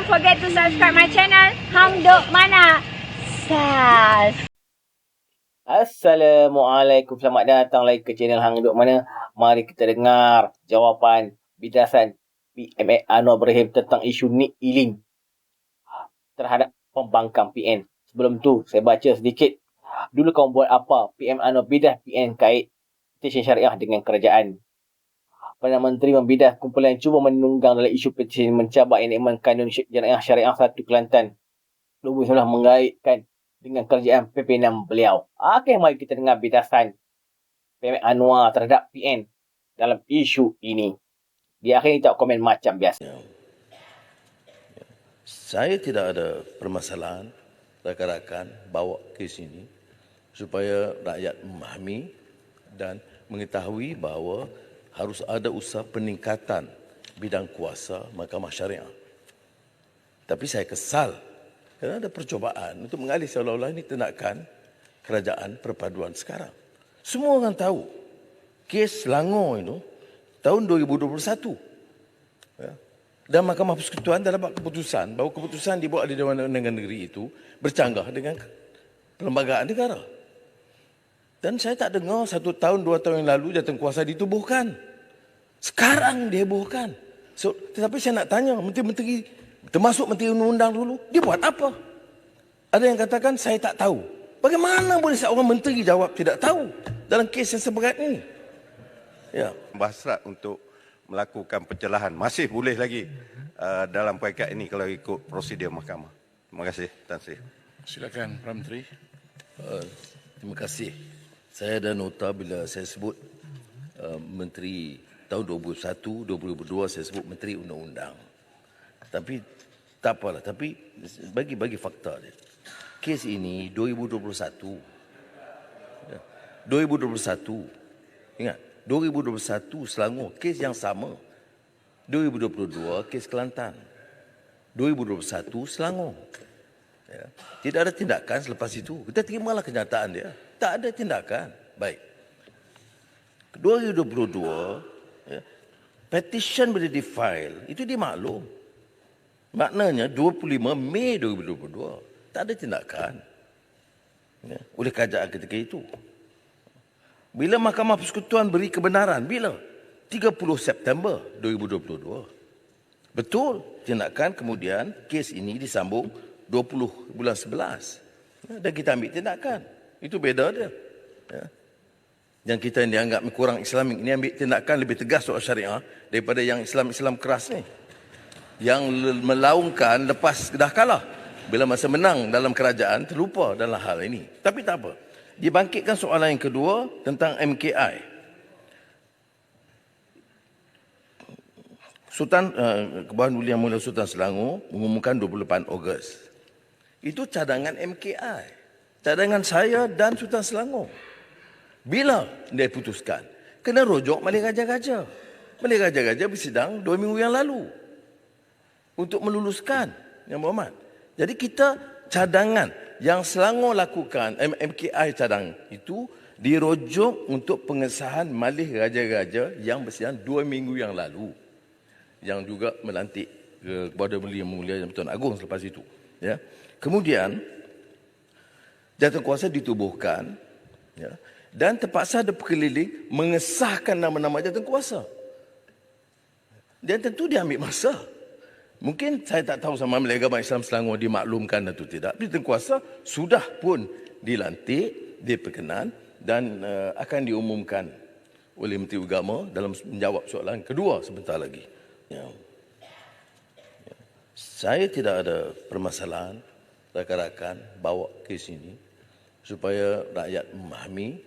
forget to subscribe my channel Hang Duk Mana. Sas. Assalamualaikum, selamat datang lagi ke channel Hang Duk Mana. Mari kita dengar jawapan bidasan PM Anwar Ibrahim tentang isu Nik Eileen terhadap pembangkang PN. Sebelum tu, saya baca sedikit. Dulu kamu buat apa? PM Anwar bidah PN kait petisi syariah dengan kerajaan. Perdana Menteri membidah kumpulan yang cuba menunggang dalam isu petisi mencabar enakmen kanun syariah 1 Kelantan 2019 mengaitkan dengan kerajaan PP6 beliau. Okey, mari kita dengar bidasan PM Anwar terhadap PN dalam isu ini. Di akhir ni tak komen macam biasa. Saya tidak ada permasalahan rakan-rakan bawa kes ini supaya rakyat memahami dan mengetahui bahawa harus ada usaha peningkatan bidang kuasa Mahkamah Syariah. Tapi saya kesal kerana ada percubaan untuk mengalih seolah-olah ini tindakan kerajaan perpaduan sekarang. Semua orang tahu kes Selangor itu tahun 2021. Ya. Dan Mahkamah Persekutuan dah dapat keputusan bahawa keputusan dibuat di Dewan Undangan Negeri itu bercanggah dengan perlembagaan negara. Dan saya tak dengar 1 tahun, 2 tahun yang lalu jawatankuasa ditubuhkan. Sekarang dihebohkan. Tetapi saya nak tanya, menteri-menteri, termasuk Menteri Undang-Undang dulu, dia buat apa? Ada yang katakan, saya tak tahu. Bagaimana boleh seorang menteri jawab tidak tahu dalam kes yang seberat ini? Ya. Berhasrat untuk melakukan pencerahan. Masih boleh lagi dalam peringkat ini kalau ikut prosedur mahkamah. Terima kasih, Tan Sri. Silakan, Perdana Menteri. Terima kasih. Saya ada nota bila saya sebut Menteri tahun 2001, 2022 saya sebut Menteri Undang-Undang. Tapi tak apalah, tapi bagi fakta dia. Kes ini 2021. 2021. Ingat, 2021 Selangor kes yang sama. 2022 kes Kelantan. 2021 Selangor. Ya. Tidak ada tindakan selepas itu. Kita terimalah kenyataan dia. Tak ada tindakan. Baik. 2022 ya, petition boleh di-file. Itu dimaklum. Maknanya 25 Mei 2022. Tak ada tindakan. Ya, oleh kerajaan ketika itu. Bila Mahkamah Persekutuan beri kebenaran? Bila? 30 September 2022. Betul. Tindakan kemudian kes ini disambung 20 bulan 11. Ya, dan kita ambil tindakan. Itu beza dia. Ya. Yang kita yang dianggap kurang Islamik ini ambil tindakan lebih tegas soal syariah daripada yang Islam keras ni. Yang melaungkan lepas dah kalah. Bila masa menang dalam kerajaan terlupa dalam hal ini. Tapi tak apa. Dibangkitkan soalan yang kedua tentang MKI. Sultan Kebahan Duli Yang Mulia Sultan Selangor mengumumkan 28 Ogos. Itu cadangan MKI. Cadangan saya dan Sultan Selangor. Bila dia putuskan? Kena rujuk Malik Raja-Raja. Malik Raja-Raja bersidang 2 minggu yang lalu. Untuk meluluskan Yang Berhormat. Jadi kita cadangan yang Selangor lakukan, MKI cadang itu, dirujuk untuk pengesahan Malik Raja-Raja yang bersidang 2 minggu yang lalu. Yang juga melantik kepada Yang Mulia Tuan Agong selepas itu. Ya. Kemudian, jawatankuasa ditubuhkan, ya, dan terpaksa ada berkeliling mengesahkan nama-nama jawatankuasa. Dan tentu dia ambil masa. Mungkin saya tak tahu sama Majlis Agama Islam Selangor dimaklumkan atau tidak. Tapi jawatankuasa sudah pun dilantik, diperkenan dan akan diumumkan oleh Menteri Agama dalam menjawab soalan kedua sebentar lagi. Ya. Ya. Saya tidak ada permasalahan rakan-rakan bawa kes ini supaya rakyat memahami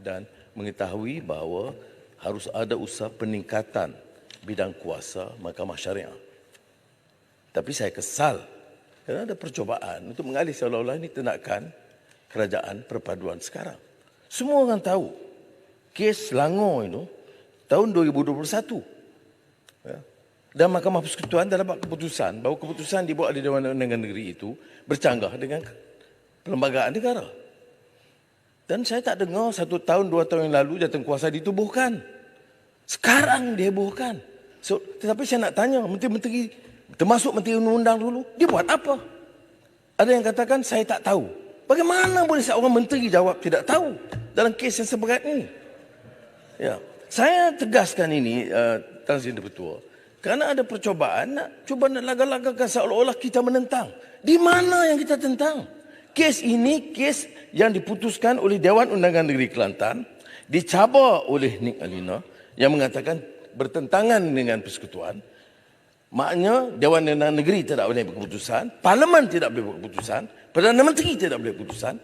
dan mengetahui bahawa harus ada usaha peningkatan bidang kuasa Mahkamah Syariah. Tapi saya kesal kerana ada percubaan untuk mengalih seolah-olah ini tindakan kerajaan perpaduan sekarang. Semua orang tahu kes Selangor itu tahun 2021. Ya. Dan Mahkamah Persekutuan dah dapat keputusan bahawa keputusan dibuat di Dewan Undangan Negeri itu bercanggah dengan perlembagaan negara. Dan saya tak dengar 1 tahun, 2 tahun yang lalu jawatankuasa ditubuhkan. Sekarang dihebohkan. Tetapi saya nak tanya, menteri-menteri, termasuk Menteri Undang-Undang dulu, dia buat apa? Ada yang katakan, saya tak tahu. Bagaimana boleh seorang menteri jawab tidak tahu dalam kes yang seberat ini? Ya, saya tegaskan ini, Tan Sri Ketua, kerana ada percobaan cuba nak laga-lagakan seolah-olah kita menentang. Di mana yang kita tentang? Kes ini kes yang diputuskan oleh Dewan Undangan Negeri Kelantan, dicabar oleh Nik Alina yang mengatakan bertentangan dengan persekutuan. Maknanya Dewan Undangan Negeri tidak boleh berkeputusan, Parlimen tidak boleh berkeputusan, Perdana Menteri tidak boleh berkeputusan,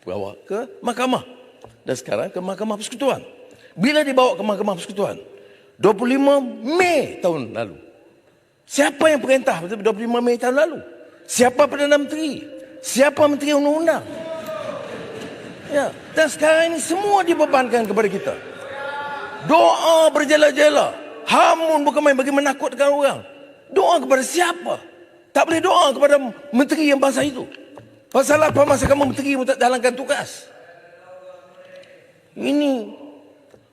bawa ke mahkamah. Dan sekarang ke Mahkamah Persekutuan. Bila dibawa ke Mahkamah Persekutuan? 25 Mei tahun lalu. Siapa yang perintah 25 Mei tahun lalu? Siapa Perdana Menteri? Siapa Menteri Undang-Undang? Ya, dan sekarang ini semua dibebankan kepada kita. Doa berjela-jela. Hamun bukan main bagi menakutkan orang. Doa kepada siapa? Tak boleh doa kepada menteri yang bangsa itu. Pasal apa masa kamu menteri pun tak jalankan tugas?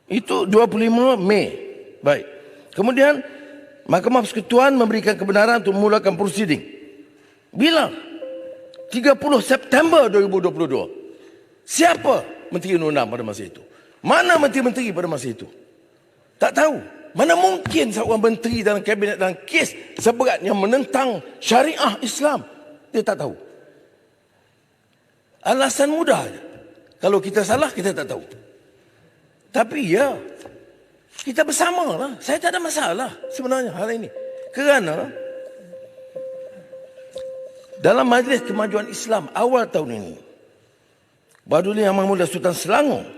Itu 25 Mei. Baik. Kemudian Mahkamah Persekutuan memberikan kebenaran untuk memulakan prosiding. Bila? 30 September 2022. Siapa Menteri Undang-Undang pada masa itu? Mana menteri-menteri pada masa itu? Tak tahu. Mana mungkin seorang menteri dalam kabinet dalam kes seberat yang menentang syariah Islam, dia tak tahu. Alasan mudah. Kalau kita salah, kita tak tahu. Tapi ya, kita bersama lah. Saya tak ada masalah sebenarnya hal ini. Kerana dalam Majlis Kemajuan Islam awal tahun ini, Baduli Yang Mahmudah Sultan Selangor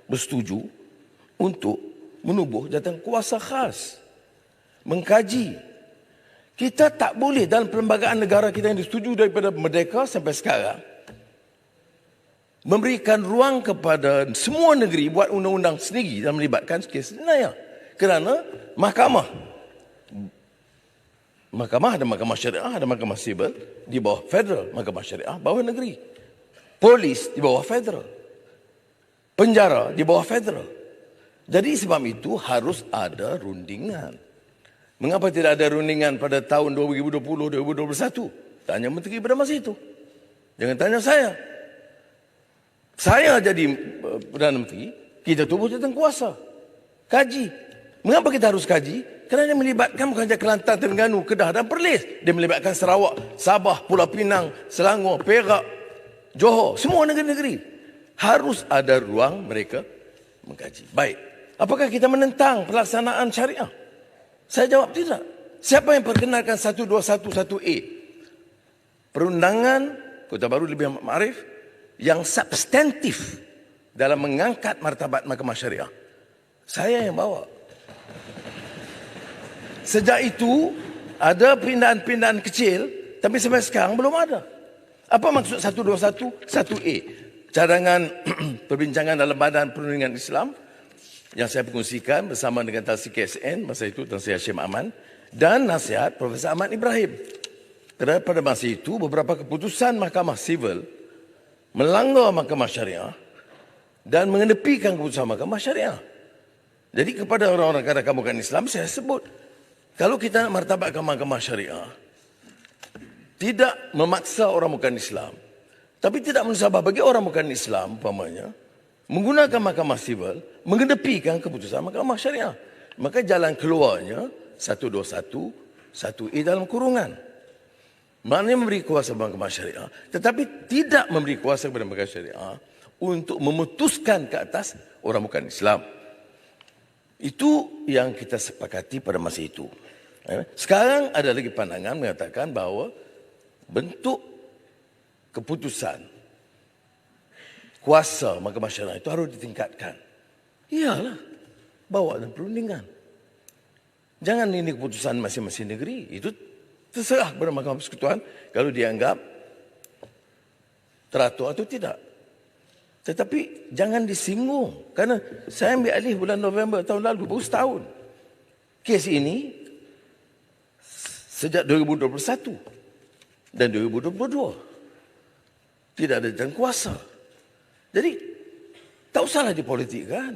bersetuju untuk menubuh jawatan kuasa khas. Mengkaji. Kita tak boleh dalam perlembagaan negara kita yang disetujui daripada merdeka sampai sekarang memberikan ruang kepada semua negeri buat undang-undang sendiri dan melibatkan kes jenayah. Kerana mahkamah ada mahkamah syariah, ada mahkamah sivil di bawah federal, mahkamah syariah bawah negeri. Polis di bawah federal. Penjara di bawah federal. Jadi sebab itu harus ada rundingan. Mengapa tidak ada rundingan pada tahun 2020-2021? Tanya menteri pada masa itu. Jangan tanya saya. Saya jadi Perdana Menteri, kita tubuh jawatan kuasa. Kaji. Mengapa kita harus kaji? Kerana dia melibatkan bukan saja Kelantan, Terengganu, Kedah dan Perlis. Dia melibatkan Sarawak, Sabah, Pulau Pinang, Selangor, Perak, Johor. Semua negeri-negeri. Harus ada ruang mereka mengkaji. Baik. Apakah kita menentang pelaksanaan syariah? Saya jawab tidak. Siapa yang perkenalkan 1211A? Perundangan Kota Baru Lebih Ma'arif yang substantif dalam mengangkat martabat mahkamah syariah. Saya yang bawa. Sejak itu ada pindahan-pindahan kecil, tapi sampai sekarang belum ada. Apa maksud 1211A? Cadangan perbincangan dalam Badan Perundingan Islam yang saya kongsikan bersama dengan Tan Sri KSN masa itu, Tan Sri Hashim Aman, dan nasihat Profesor Ahmad Ibrahim. Kerana pada masa itu beberapa keputusan Mahkamah Sivil melanggar Mahkamah Syariah dan mengenepikan keputusan Mahkamah Syariah. Jadi kepada orang-orang kaum bukan Islam saya sebut, kalau kita nak martabatkan Mahkamah Syariah, tidak memaksa orang bukan Islam, tapi tidak menusabah bagi orang bukan Islam, umpamanya, menggunakan Mahkamah Sivil, mengenepikan keputusan Mahkamah Syariah. Maka jalan keluarnya 1211A dalam kurungan. Maknanya memberi kuasa Mahkamah Syariah, tetapi tidak memberi kuasa kepada Mahkamah Syariah untuk memutuskan ke atas orang bukan Islam. Itu yang kita sepakati pada masa itu. Sekarang ada lagi pandangan mengatakan bahawa bentuk keputusan kuasa Mahkamah Syariah itu harus ditingkatkan. Iyalah, bawa dalam perundingan. Jangan ini keputusan masing-masing negeri. Itu terserah kepada Mahkamah Persekutuan kalau dianggap teratur atau tidak. Tetapi jangan disinggung. Kerana saya ambil alih bulan November tahun lalu, baru setahun. Kes ini sejak 2021 dan 2022. Tidak ada jalan kuasa. Jadi, tak usahlah dipolitikkan.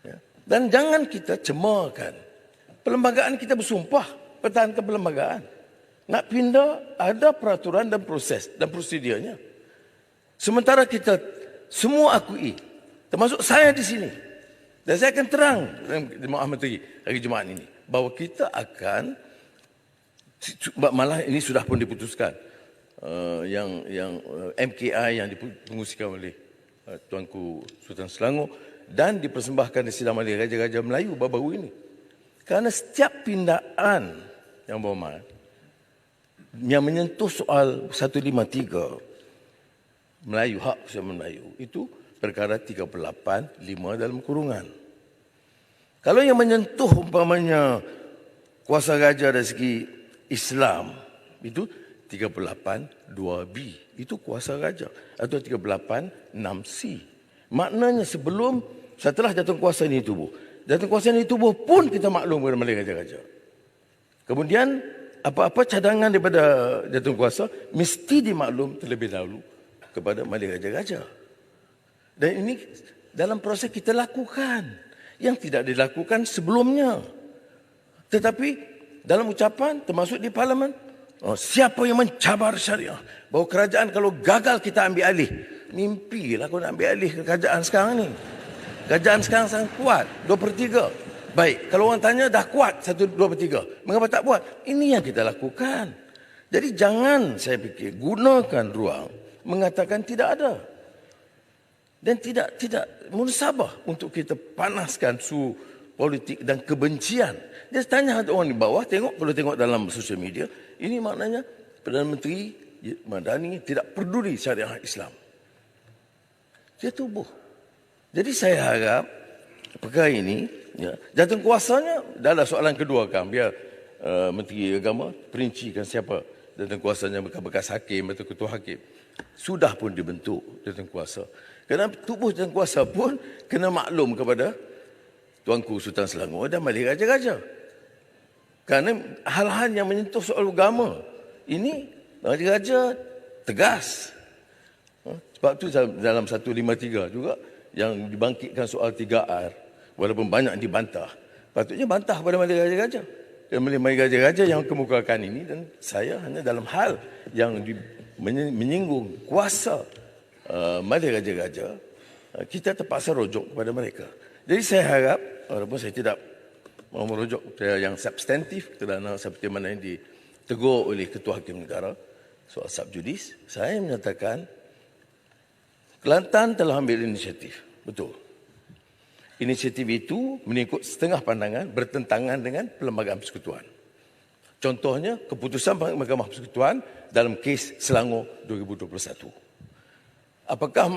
Ya. Dan jangan kita cemarkan. Perlembagaan kita bersumpah pertahankan perlembagaan. Nak pindah, ada peraturan dan proses dan prosedurnya. Sementara kita semua akui, termasuk saya di sini. Dan saya akan terang dalam Ahmad Teri hari Jumaat ini, bahawa kita akan, malah ini sudah pun diputuskan, yang MKI yang dipengusikan oleh Tuanku Sultan Selangor dan dipersembahkan di Sidang Mahkamah Raja-Raja Melayu baru-baru ini. Kerana setiap pindaan yang berhormat yang menyentuh soal 153 Melayu, hak kesedaran Melayu, itu perkara 385 dalam kurungan. Kalau yang menyentuh umpamanya kuasa raja dari segi Islam, itu 382B, itu kuasa raja, atau 386C. Maknanya setelah jatuh kuasa ini tubuh, jatuh kuasa ini tubuh pun kita maklum kepada Malik Raja-Raja. Kemudian apa-apa cadangan daripada jatuh kuasa mesti dimaklum terlebih dahulu kepada Malik Raja-Raja. Dan ini dalam proses kita lakukan yang tidak dilakukan sebelumnya. Tetapi dalam ucapan termasuk di parlimen, siapa yang mencabar syariah, bahawa kerajaan kalau gagal kita ambil alih. Mimpilah kau nak ambil alih kerajaan sekarang ni. Kerajaan sekarang sangat kuat, 2/3. Baik, kalau orang tanya dah kuat 1/2/3, mengapa tak buat? Ini yang kita lakukan. Jadi jangan, saya fikir, gunakan ruang mengatakan tidak ada. Dan tidak munasabah untuk kita panaskan suhu politik dan kebencian. Dia tanya orang di bawah, kalau tengok dalam sosial media, ini maknanya Perdana Menteri Madani tidak peduli syariah Islam. Dia tubuh. Jadi saya harap perkara ini, jatuh kuasanya adalah soalan kedua kan. Biar Menteri Agama perincikan siapa jatuh kuasanya, bekas hakim atau ketua hakim. Sudah pun dibentuk jatuh kuasa. Kerana tubuh jatuh kuasa pun kena maklum kepada Tuanku Sultan Selangor dan Malik Raja-Raja. Kerana hal-hal yang menyentuh soal agama, ini Raja-Raja tegas. Sebab tu dalam 153 juga yang dibangkitkan soal 3R, walaupun banyak dibantah, patutnya bantah pada Malik Raja-Raja. Dan Malik Raja-Raja yang kemukakan ini, dan saya hanya dalam hal yang menyinggung kuasa Malik Raja-Raja, kita terpaksa rujuk kepada mereka. Jadi saya harap, walaupun saya tidak mau merujuk ke yang substantif kerana seperti mana yang ditegur oleh Ketua Hakim Negara soal subjudis, saya menyatakan Kelantan telah ambil inisiatif. Betul. Inisiatif itu mengikut setengah pandangan bertentangan dengan Perlembagaan Persekutuan. Contohnya, keputusan Mahkamah Persekutuan dalam kes Selangor 2021. Apakah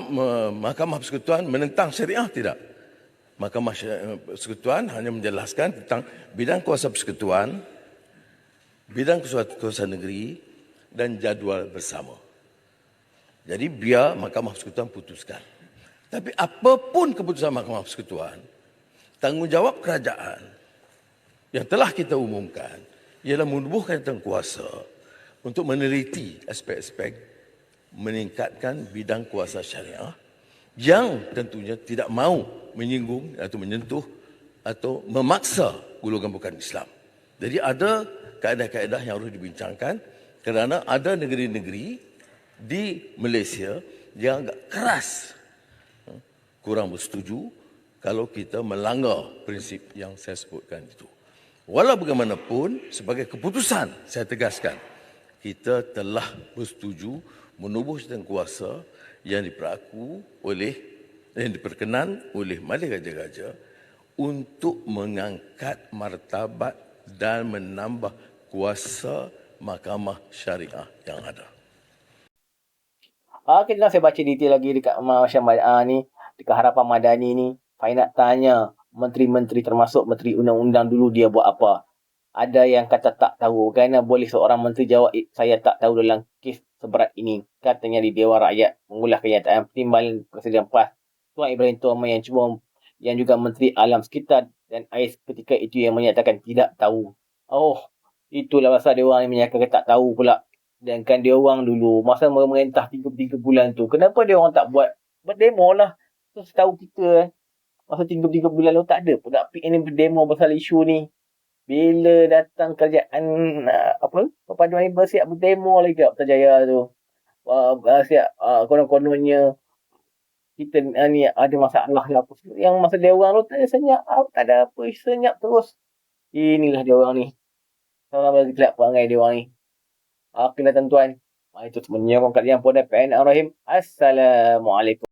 Mahkamah Persekutuan menentang syariah? Tidak. Mahkamah Persekutuan hanya menjelaskan tentang bidang kuasa persekutuan, bidang kuasa negeri dan jadual bersama. Jadi biar Mahkamah Persekutuan putuskan. Tapi apapun keputusan Mahkamah Persekutuan, tanggungjawab kerajaan yang telah kita umumkan ialah menubuhkan tangguhkuasa untuk meneliti aspek-aspek meningkatkan bidang kuasa syariah yang tentunya tidak mahu menyinggung atau menyentuh atau memaksa golongan bukan Islam. Jadi ada kaedah-kaedah yang harus dibincangkan kerana ada negeri-negeri di Malaysia yang agak keras kurang bersetuju kalau kita melanggar prinsip yang saya sebutkan itu. Walau bagaimanapun, sebagai keputusan, saya tegaskan, kita telah bersetuju menubuh sistem kuasa yang diperkenan oleh Malik Raja-Raja untuk mengangkat martabat dan menambah kuasa mahkamah syariah yang ada. Kita saya baca detail lagi dekat macam ni, dekat Harapan Madani ni. Saya nak tanya menteri-menteri termasuk menteri undang-undang dulu dia buat apa. Ada yang kata tak tahu. Kerana boleh seorang menteri jawab, saya tak tahu dalam kes seberat ini. Katanya di Dewan Rakyat mengulas kenyataan Timbalan Presiden PAS Tuan Ibrahim Tuama yang juga Menteri Alam Sekitar dan Air ketika itu yang menyatakan tidak tahu. Oh, itulah pasal dia orang yang menyatakan tak tahu pula. Dan kan dia orang dulu masa memerintah 3 bulan tu, kenapa dia orang tak buat demo lah. So setahu kita masa 3 bulan lalu tak ada pun nak ini berdemo pasal isu ni. Bila datang kerajaan perpaduan labor siap berdemo lagi kat Putrajaya tu. Siap konon-kononnya kita ni ada masalah lah apa. Yang masa dia orang tu tak ada senyap. Tak ada apa. Senyap terus. Inilah dia orang ni. Sama bagi kelak perangai dia orang ni. Okeylah tuan-tuan. Itu sebenarnya kalian pun ada PN Ar-Rahim. Assalamualaikum.